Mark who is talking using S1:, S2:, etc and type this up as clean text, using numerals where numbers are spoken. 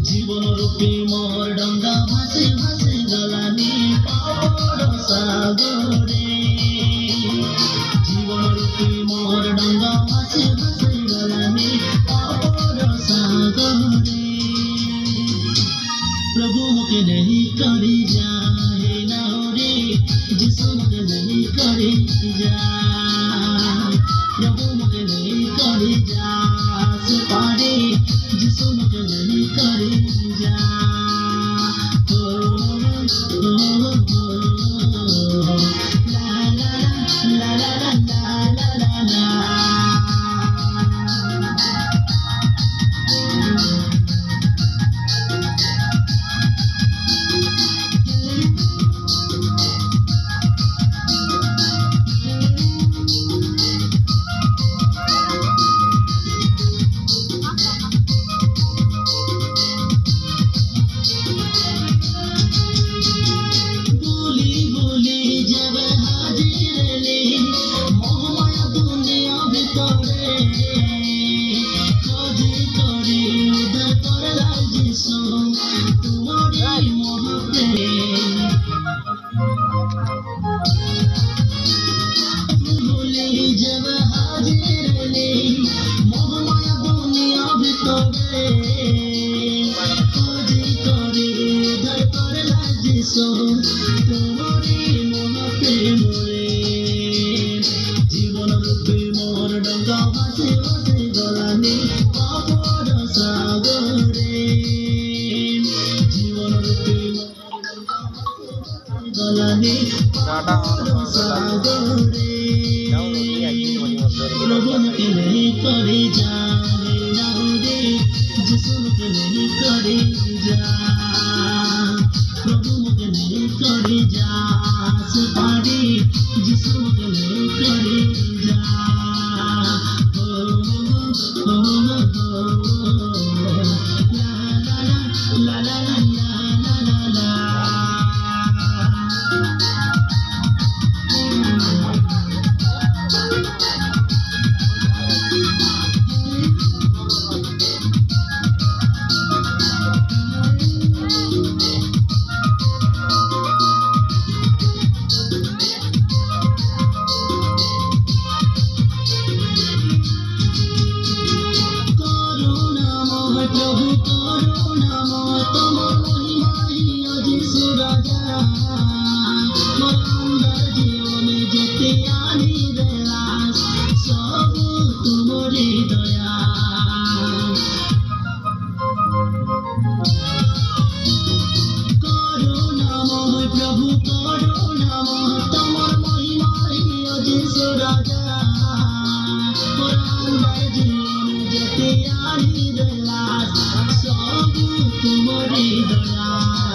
S1: জীবনরূপী মোর ডঙ্গা ভাসে ভাসে গলানি পাপড় সাগরে জীবনরূপী মোর ডঙ্গা ভাসে ভাসে গলানি পাপড় সাগরে प्रभु मुके नहीं करी जाए ना रे जिसु मुके नहीं करी जा प्रभु मुके नहीं करी जा से पारे जिसु मुके नहीं करी जा ओ ओ ला ला ला ला ला ला ला ला জীবন রূপে মোর ডঙ্গা ভাসে ভাসে গলানি পাপড় সাগরে জীবন রূপে গলানি পাপড় সাগরে प्रभु मुके नहीं करे जाने ना रे जिसु मुके नहीं करे जा प्रभु मुके नहीं करे जा से पारे जिसु मुके नहीं करे जा ओ ओ ला ला ला ला ला ला ला तुम्हारी दया